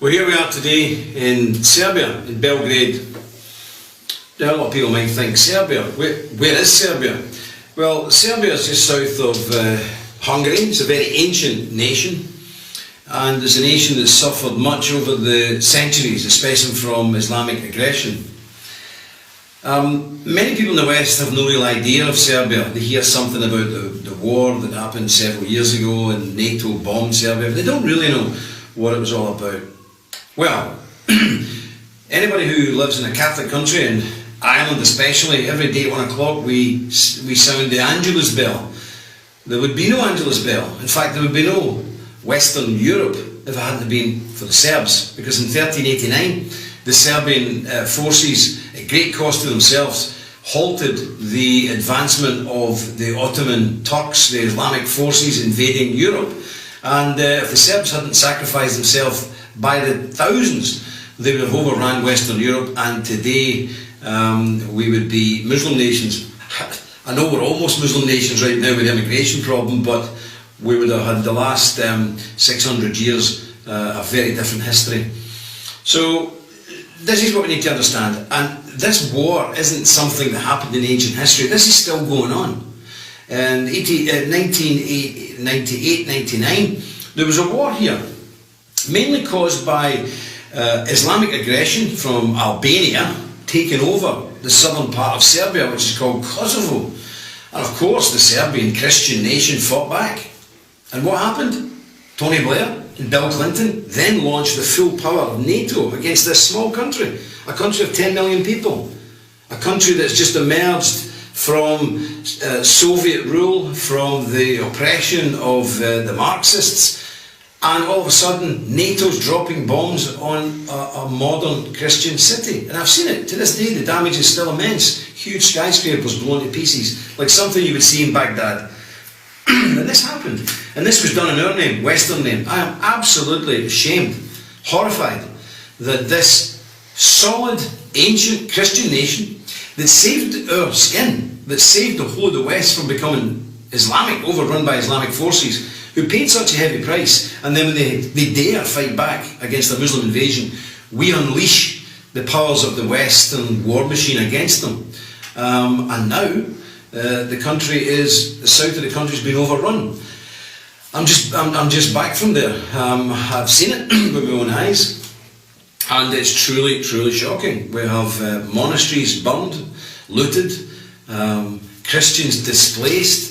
Well, here we are today in Serbia, in Belgrade. Now, a lot of people might think, Serbia, where is Serbia? Well, Serbia is just south of Hungary. It's a very ancient nation, and it's a nation that's suffered much over the centuries, especially from Islamic aggression. Many people in the West have no real idea of Serbia. They hear something about the war that happened several years ago and NATO bombed Serbia, but they don't really know what it was all about. Well, anybody who lives in a Catholic country, and Ireland especially, every day at 1 o'clock we sound the Angelus bell. There would be no Angelus bell. In fact, there would be no Western Europe if it hadn't been for the Serbs, because in 1389 the Serbian forces, at great cost to themselves, halted the advancement of the Ottoman Turks, the Islamic forces invading Europe. And if the Serbs hadn't sacrificed themselves by the thousands, they would have overrun Western Europe, and today we would be Muslim nations. I know we're almost Muslim nations right now with the immigration problem, but we would have had the last 600 years a very different history. So this is what we need to understand, and this war isn't something that happened in ancient history. This is still going on. In 1998-99 there was a war here, mainly caused by Islamic aggression from Albania taking over the southern part of Serbia, which is called Kosovo. And of course the Serbian Christian nation fought back. And what happened? Tony Blair and Bill Clinton then launched the full power of NATO against this small country, a country of 10 million people, a country that's just emerged from Soviet rule, from the oppression of the Marxists, and all of a sudden NATO's dropping bombs on a modern Christian city. And I've seen it. To this day the damage is still immense. Huge skyscrapers blown to pieces, like something you would see in Baghdad. And this happened. And this was done in our name, Western name. I am absolutely ashamed, horrified, that this solid, ancient Christian nation that saved our skin, that saved the whole of the West from becoming Islamic, overrun by Islamic forces, who paid such a heavy price, and then when they dare fight back against a Muslim invasion, we unleash the powers of the Western war machine against them. And now the south of the country has been overrun. I'm just back from there. I've seen it with my own eyes, and it's truly, truly shocking. We have monasteries burned, looted, Christians displaced,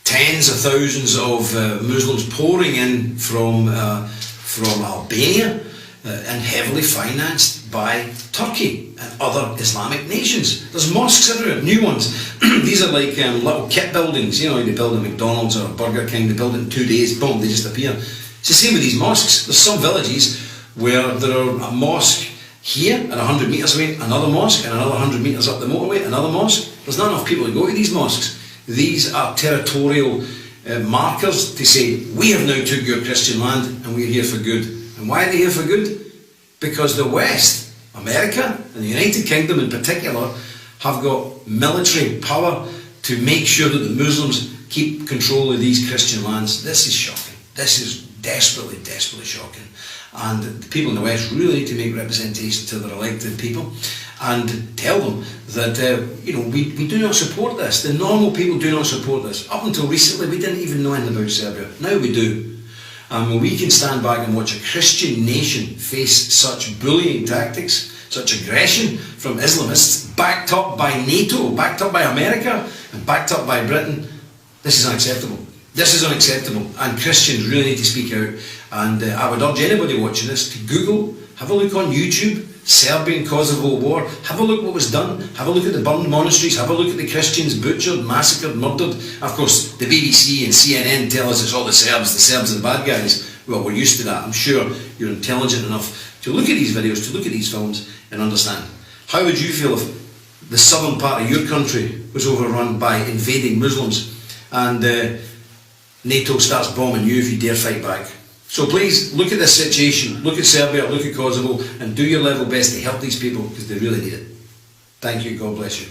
tens of thousands of Muslims pouring in from Albania, and heavily financed by Turkey and other Islamic nations. There's mosques everywhere, new ones. These are like little kit buildings, you know, they build a McDonald's or a Burger King, they build it in 2 days, boom, they just appear. It's the same with these mosques. There's some villages where there are a mosque here and 100 metres away, another mosque, and another 100 metres up the motorway, another mosque. There's not enough people to go to these mosques. These are territorial markers to say, we have now took your Christian land and we're here for good. And why are they here for good? Because the West, America and the United Kingdom in particular, have got military power to make sure that the Muslims keep control of these Christian lands. This is shocking. This is desperately, desperately shocking. And the people in the West really need to make representation to their elected people and tell them that we do not support this. The normal people do not support this. Up until recently we didn't even know anything about Serbia. Now we do. And when we can stand back and watch a Christian nation face such bullying tactics, such aggression from Islamists, backed up by NATO, backed up by America, and backed up by Britain, this is unacceptable. This is unacceptable, and Christians really need to speak out. And I would urge anybody watching this to Google, have a look on YouTube, Serbian Kosovo War, have a look what was done, have a look at the burned monasteries, have a look at the Christians butchered, massacred, murdered. Of course, the BBC and CNN tell us it's all the Serbs are the bad guys. Well, we're used to that. I'm sure you're intelligent enough to look at these videos, to look at these films and understand. How would you feel if the southern part of your country was overrun by invading Muslims and NATO starts bombing you if you dare fight back? So please look at this situation, look at Serbia, look at Kosovo, and do your level best to help these people, because they really need it. Thank you, God bless you.